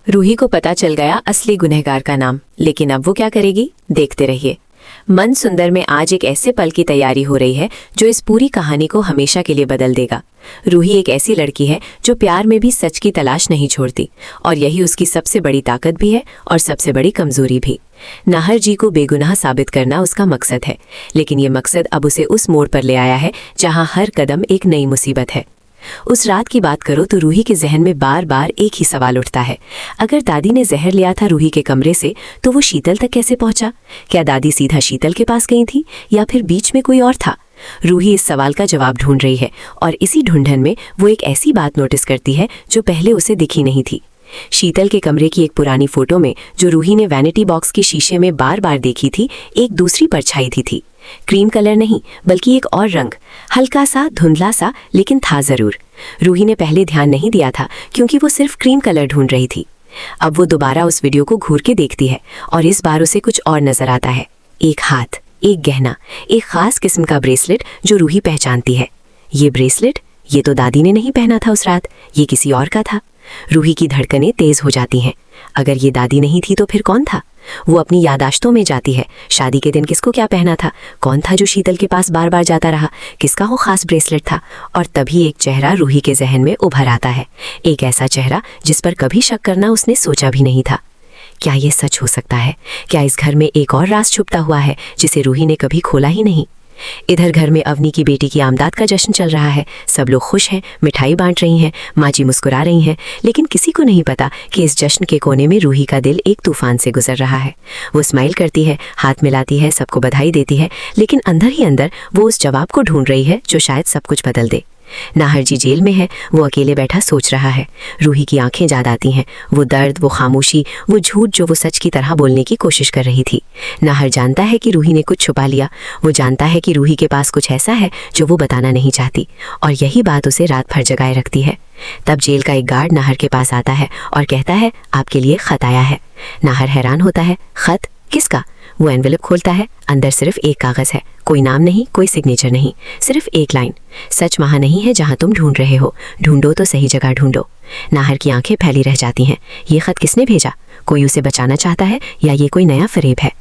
रूही को पता चल गया असली गुनहगार का नाम, लेकिन अब वो क्या करेगी, देखते रहिए। मन सुंदर में आज एक ऐसे पल की तैयारी हो रही है जो इस पूरी कहानी को हमेशा के लिए बदल देगा। रूही एक ऐसी लड़की है जो प्यार में भी सच की तलाश नहीं छोड़ती, और यही उसकी सबसे बड़ी ताकत भी है और सबसे बड़ी कमजोरी भी। नाहर जी को बेगुनाह साबित करना उसका मकसद है, लेकिन ये मकसद अब उसे उस मोड़ पर ले आया है जहां हर कदम एक नई मुसीबत है। उस रात की बात करो तो रूही के जहन में बार बार एक ही सवाल उठता है, अगर दादी ने जहर लिया था रूही के कमरे से तो वो शीतल तक कैसे पहुंचा? क्या दादी सीधा शीतल के पास गई थी या फिर बीच में कोई और था? रूही इस सवाल का जवाब ढूंढ रही है, और इसी ढूंढन में वो एक ऐसी बात नोटिस करती है जो पहले उसे दिखी नहीं थी। शीतल के कमरे की एक पुरानी फोटो में जो रूही ने वैनिटी बॉक्स के शीशे में बार बार देखी थी, एक दूसरी परछाई थी। क्रीम कलर नहीं, बल्कि एक और रंग, हल्का सा धुंधला सा, लेकिन था जरूर। रूही ने पहले ध्यान नहीं दिया था क्योंकि वो सिर्फ क्रीम कलर ढूंढ रही थी। अब वो दोबारा उस वीडियो को घूर के देखती है और इस बार उसे कुछ और नजर आता है। एक हाथ, एक गहना, एक खास किस्म का ब्रेसलेट जो रूही पहचानती है। ये ब्रेसलेट, ये तो दादी ने नहीं पहना था उस रात, ये किसी और का था। रूही की धड़कनें तेज हो जाती हैं। अगर ये दादी नहीं थी तो फिर कौन था? वो अपनी यादाश्तों में जाती है। शादी के दिन किसको क्या पहना था? कौन था जो शीतल के पास बार बार जाता रहा? किसका वो खास ब्रेसलेट था? और तभी एक चेहरा रूही के जहन में उभर आता है, एक ऐसा चेहरा जिस पर कभी शक करना उसने सोचा भी नहीं था। क्या ये सच हो सकता है? क्या इस घर में एक और राज छुपता हुआ है जिसे रूही ने कभी खोला ही नहीं? इधर घर में अवनी की बेटी की आमदाद का जश्न चल रहा है। सब लोग खुश हैं, मिठाई बांट रही हैं, माँ जी मुस्कुरा रही हैं, लेकिन किसी को नहीं पता कि इस जश्न के कोने में रूही का दिल एक तूफान से गुजर रहा है। वो स्माइल करती है, हाथ मिलाती है, सबको बधाई देती है, लेकिन अंदर ही अंदर वो उस जवाब को ढूंढ रही है जो शायद सब कुछ बदल दे। नाहर जी जेल में है, वो अकेले बैठा सोच रहा है। रूही की आंखें याद आती हैं, वो दर्द, वो खामोशी, वो झूठ जो वो सच की तरह बोलने की कोशिश कर रही थी। नाहर जानता है कि रूही ने कुछ छुपा लिया, वो जानता है कि रूही के पास कुछ ऐसा है जो वो बताना नहीं चाहती, और यही बात उसे रात भर जगाए रखती है। तब जेल का एक गार्ड नाहर के पास आता है और कहता है, आपके लिए खत आया है। नाहर हैरान होता है, खत? किसका? वो एनवेलप खोलता है, अंदर सिर्फ एक कागज है, कोई नाम नहीं, कोई सिग्नेचर नहीं, सिर्फ एक लाइन, सच वहां नहीं है जहां तुम ढूंढ रहे हो, ढूंढो तो सही जगह ढूंढो। नाहर की आंखें फैली रह जाती हैं। ये खत किसने भेजा? कोई उसे बचाना चाहता है या ये कोई नया फरेब है?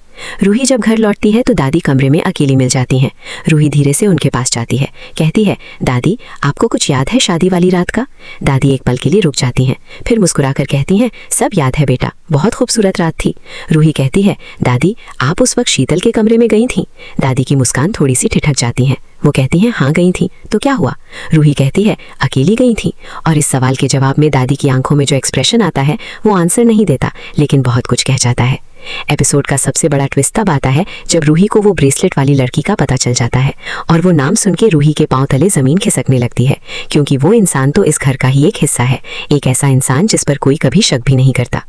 रूही जब घर लौटती है तो दादी कमरे में अकेली मिल जाती हैं। रूही धीरे से उनके पास जाती है, कहती है, दादी आपको कुछ याद है शादी वाली रात का? दादी एक पल के लिए रुक जाती हैं, फिर मुस्कुराकर कहती हैं, सब याद है बेटा, बहुत खूबसूरत रात थी। रूही कहती है, दादी आप उस वक्त शीतल के कमरे में गई थीं? दादी की मुस्कान थोड़ी सी ठिठक जाती है। वो कहती हैं, हाँ गई थी, तो क्या हुआ? रूही कहती है, अकेली गई थी। और इस सवाल के जवाब में दादी की आंखों में जो एक्सप्रेशन आता है वो आंसर नहीं देता, लेकिन बहुत कुछ कह जाता है। एपिसोड का सबसे बड़ा ट्विस्ट तब आता है जब रूही को वो ब्रेसलेट वाली लड़की का पता चल जाता है, और वो नाम सुन के रूही के पांव तले जमीन खिसकने लगती है, क्योंकि वो इंसान तो इस घर का ही एक हिस्सा है, एक ऐसा इंसान जिस पर कोई कभी शक भी नहीं करता।